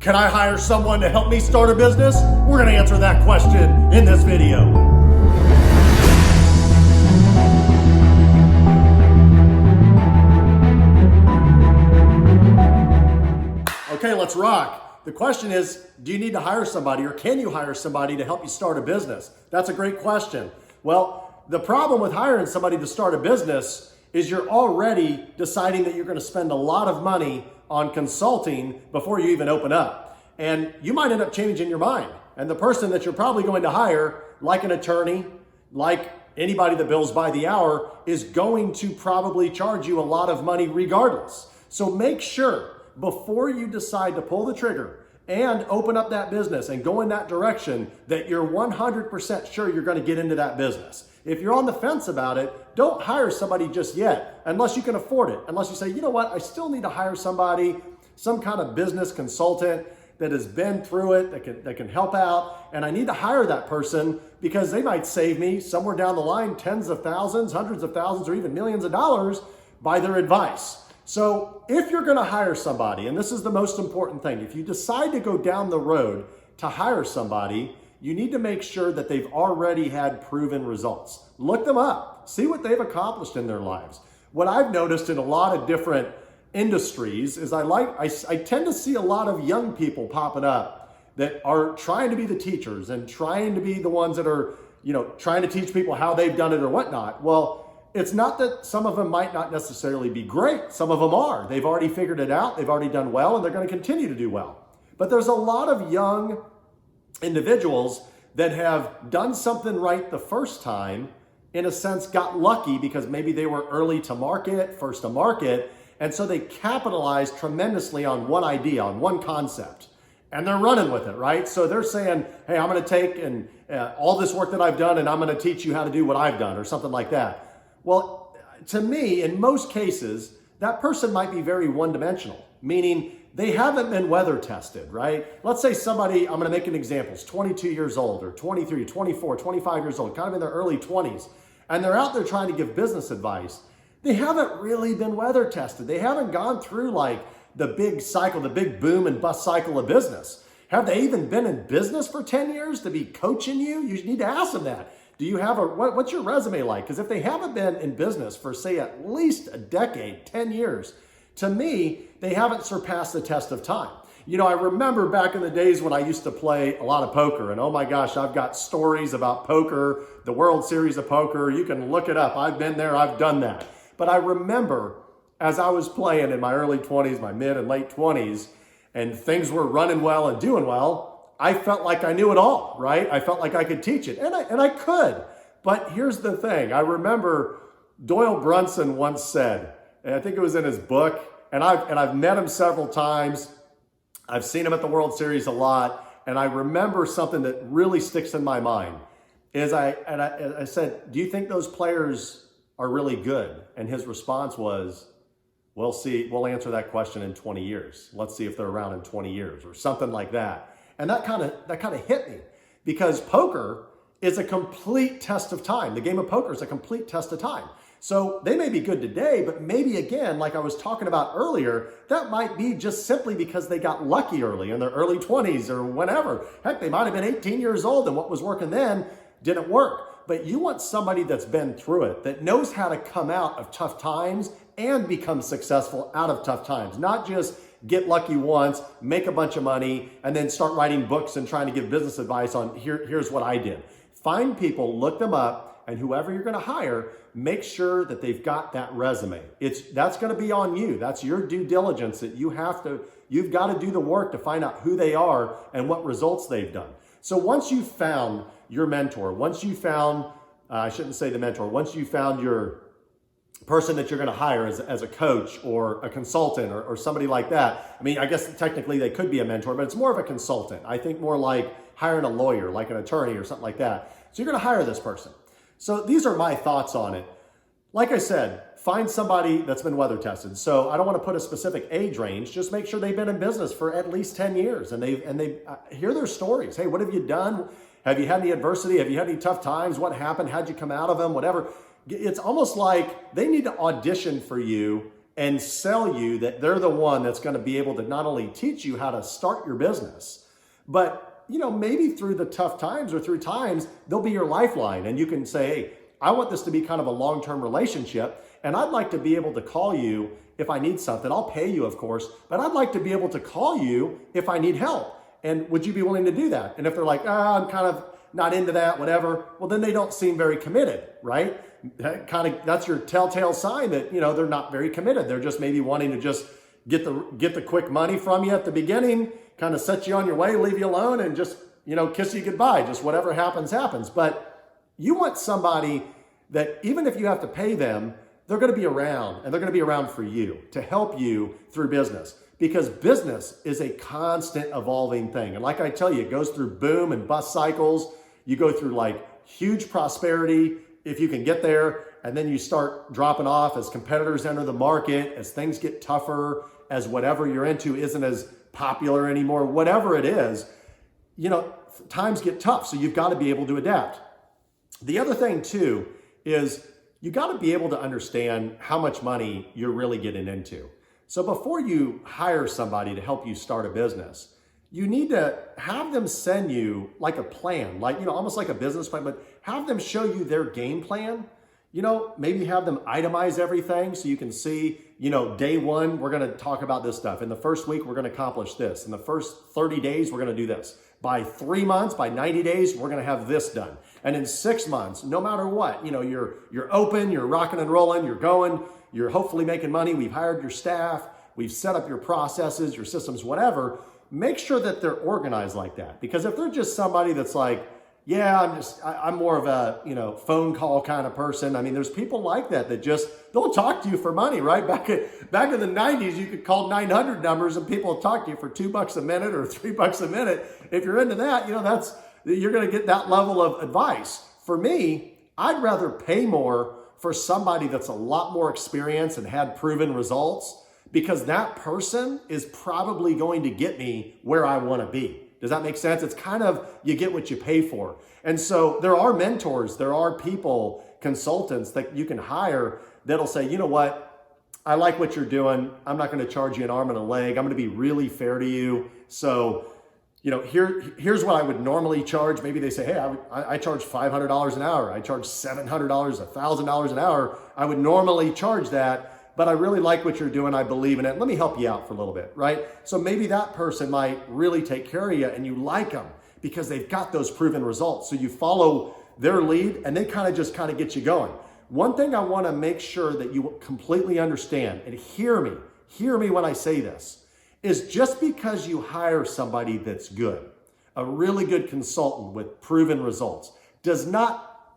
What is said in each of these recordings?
Can I hire someone to help me start a business? We're going to answer that question in this video. Okay, let's rock. The question is, do you need to hire somebody, or can you hire somebody to help you start a business? That's a great question. Well, the problem with hiring somebody to start a business is you're already deciding that you're going to spend a lot of money on consulting before you even open up. And you might end up changing your mind. And the person that you're probably going to hire, like an attorney, like anybody that bills by the hour, is going to probably charge you a lot of money regardless. So make sure before you decide to pull the trigger and open up that business and go in that direction that you're 100% sure you're going to get into that business. If you're on the fence about it, don't hire somebody just yet unless you can afford it. Unless you say, you know what, I still need to hire somebody, some kind of business consultant that has been through it, that can help out, and I need to hire that person because they might save me somewhere down the line tens of thousands, hundreds of thousands, or even millions of dollars by their advice. So if you're going to hire somebody, and this is the most important thing, if you decide to go down the road to hire somebody, you need to make sure that they've already had proven results. Look them up, see what they've accomplished in their lives. What I've noticed in a lot of different industries is I tend to see a lot of young people popping up that are trying to be the teachers and trying to be the ones that are, trying to teach people how they've done it or whatnot. Well, it's not that some of them might not necessarily be great. Some of them are. They've already figured it out. They've already done well, and they're going to continue to do well. But there's a lot of young individuals that have done something right the first time, in a sense, got lucky because maybe they were early to market, first to market, and so they capitalized tremendously on one idea, on one concept, and they're running with it, right? So they're saying, hey, I'm going to take all this work that I've done, and I'm going to teach you how to do what I've done, or something like that. Well, to me, in most cases, that person might be very one-dimensional, meaning they haven't been weather tested, right? Let's say somebody, I'm going to make an example, is 22 years old or 23, 24, 25 years old, kind of in their early 20s, and they're out there trying to give business advice. They haven't really been weather tested. They haven't gone through like the big cycle, the big boom and bust cycle of business. Have they even been in business for 10 years to be coaching you? You need to ask them that. Do you have what's your resume like? Because if they haven't been in business for, say, at least a decade, 10 years, to me, they haven't surpassed the test of time. I remember back in the days when I used to play a lot of poker, and oh my gosh, I've got stories about poker, the World Series of Poker. You can look it up. I've been there. I've done that. But I remember as I was playing in my early 20s, my mid and late 20s, and things were running well and doing well, I felt like I knew it all, right? I felt like I could teach it, and I could. But here's the thing. I remember Doyle Brunson once said, and I think it was in his book, and I've met him several times. I've seen him at the World Series a lot, and I remember something that really sticks in my mind. I said, do you think those players are really good? And his response was, we'll see. We'll answer that question in 20 years. Let's see if they're around in 20 years or something like that. And that kind of hit me, because poker is a complete test of time. The game of poker is a complete test of time. So they may be good today, but maybe again, like I was talking about earlier, that might be just simply because they got lucky early in their early 20s or whenever. Heck, they might have been 18 years old and what was working then didn't work. But you want somebody that's been through it, that knows how to come out of tough times and become successful out of tough times, not just get lucky once, make a bunch of money, and then start writing books and trying to give business advice on here's what I did. Find people, look them up, and whoever you're going to hire, make sure that they've got that resume. That's going to be on you. That's your due diligence that you've got to do the work to find out who they are and what results they've done. So once you've found your mentor, once you found, I shouldn't say the mentor, once you found your person that you're going to hire as a coach or a consultant or somebody like that. I mean, I guess technically they could be a mentor, but it's more of a consultant. I think more like hiring a lawyer, like an attorney or something like that. So you're going to hire this person. So these are my thoughts on it. Like I said, find somebody that's been weather tested. So I don't want to put a specific age range. Just make sure they've been in business for at least 10 years and they hear their stories. Hey, what have you done? Have you had any adversity? Have you had any tough times? What happened? How'd you come out of them? Whatever. It's almost like they need to audition for you and sell you that they're the one that's going to be able to not only teach you how to start your business, but maybe through the tough times or through times, they'll be your lifeline. And you can say, hey, I want this to be kind of a long-term relationship, and I'd like to be able to call you if I need something. I'll pay you, of course, but I'd like to be able to call you if I need help. And would you be willing to do that? And if they're like, I'm kind of not into that, whatever, well, then they don't seem very committed, right? That's your telltale sign that, they're not very committed. They're just maybe wanting to just get the quick money from you at the beginning, kind of set you on your way, leave you alone, and just, kiss you goodbye. Just whatever happens, happens. But you want somebody that even if you have to pay them, they're going to be around, and they're going to be around for you to help you through business, because business is a constant evolving thing. And like I tell you, it goes through boom and bust cycles. You go through like huge prosperity if you can get there, and then you start dropping off as competitors enter the market, as things get tougher, as whatever you're into isn't as popular anymore, whatever it is, times get tough. So you've got to be able to adapt. The other thing too is you got to be able to understand how much money you're really getting into. So before you hire somebody to help you start a business, you need to have them send you like a plan, like, almost like a business plan, but have them show you their game plan. Maybe have them itemize everything so you can see, day one, we're going to talk about this stuff. In the first week, we're going to accomplish this. In the first 30 days, we're going to do this. By 3 months, by 90 days, we're going to have this done. And in 6 months, no matter what, you're open, you're rocking and rolling, you're going, you're hopefully making money. We've hired your staff. We've set up your processes, your systems, whatever. Make sure that they're organized like that. Because if they're just somebody that's like, yeah, I'm more of a, phone call kind of person. I mean, there's people like that just, they'll talk to you for money, right? Back in the 90s, you could call 900 numbers and people will talk to you for $2 a minute or $3 a minute. If you're into that, you're going to get that level of advice. For me, I'd rather pay more for somebody that's a lot more experienced and had proven results, because that person is probably going to get me where I want to be. Does that make sense? It's kind of, you get what you pay for. And so there are mentors, there are people, consultants that you can hire that'll say, you know what, I like what you're doing. I'm not going to charge you an arm and a leg. I'm going to be really fair to you. So, here's what I would normally charge. Maybe they say, hey, I charge $500 an hour. I charge $700, $1,000 an hour. I would normally charge that, but I really like what you're doing. I believe in it. Let me help you out for a little bit, right? So maybe that person might really take care of you and you like them because they've got those proven results. So you follow their lead and they kind of get you going. One thing I want to make sure that you completely understand, and hear me when I say this, is just because you hire somebody that's good, a really good consultant with proven results, does not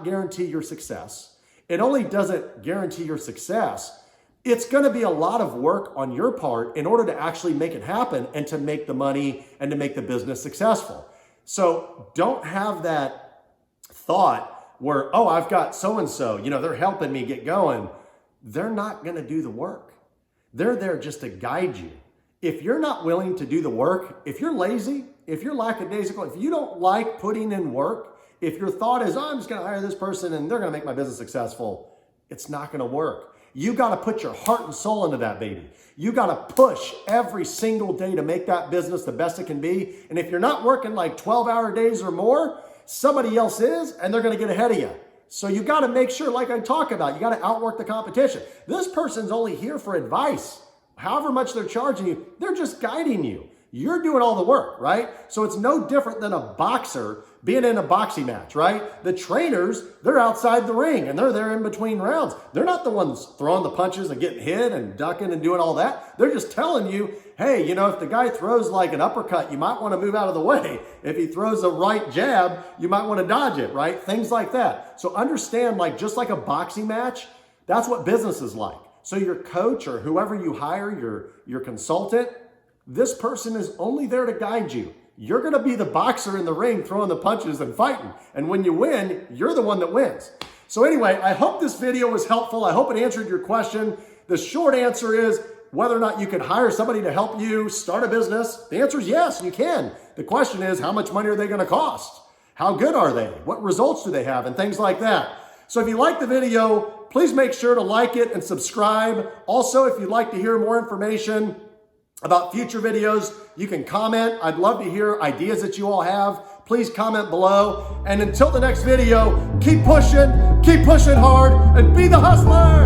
guarantee your success. It only doesn't guarantee your success. It's going to be a lot of work on your part in order to actually make it happen and to make the money and to make the business successful. So don't have that thought where, oh, I've got so-and-so, they're helping me get going. They're not going to do the work. They're there just to guide you. If you're not willing to do the work, if you're lazy, if you're lackadaisical, if you don't like putting in work, if your thought is, oh, I'm just going to hire this person and they're going to make my business successful, it's not going to work. You got to put your heart and soul into that baby. You got to push every single day to make that business the best it can be. And if you're not working like 12-hour days or more, somebody else is, and they're going to get ahead of you. So you got to make sure, like I talk about, you got to outwork the competition. This person's only here for advice. However much they're charging you, they're just guiding you. You're doing all the work, right? So it's no different than a boxer being in a boxing match, right? The trainers, they're outside the ring and they're there in between rounds. They're not the ones throwing the punches and getting hit and ducking and doing all that. They're just telling you, hey, if the guy throws like an uppercut, you might want to move out of the way. If he throws a right jab, you might want to dodge it, right? Things like that. So understand, just like a boxing match, that's what business is like. So your coach or whoever you hire, your consultant, this person is only there to guide you. You're going to be the boxer in the ring throwing the punches and fighting. And when you win, you're the one that wins. So anyway, I hope this video was helpful. I hope it answered your question. The short answer is whether or not you can hire somebody to help you start a business. The answer is yes, you can. The question is, how much money are they going to cost? How good are they? What results do they have? And things like that. So if you like the video, please make sure to like it and subscribe. Also, if you'd like to hear more information about future videos, you can comment. I'd love to hear ideas that you all have. Please comment below. And until the next video, keep pushing hard, and be the hustler.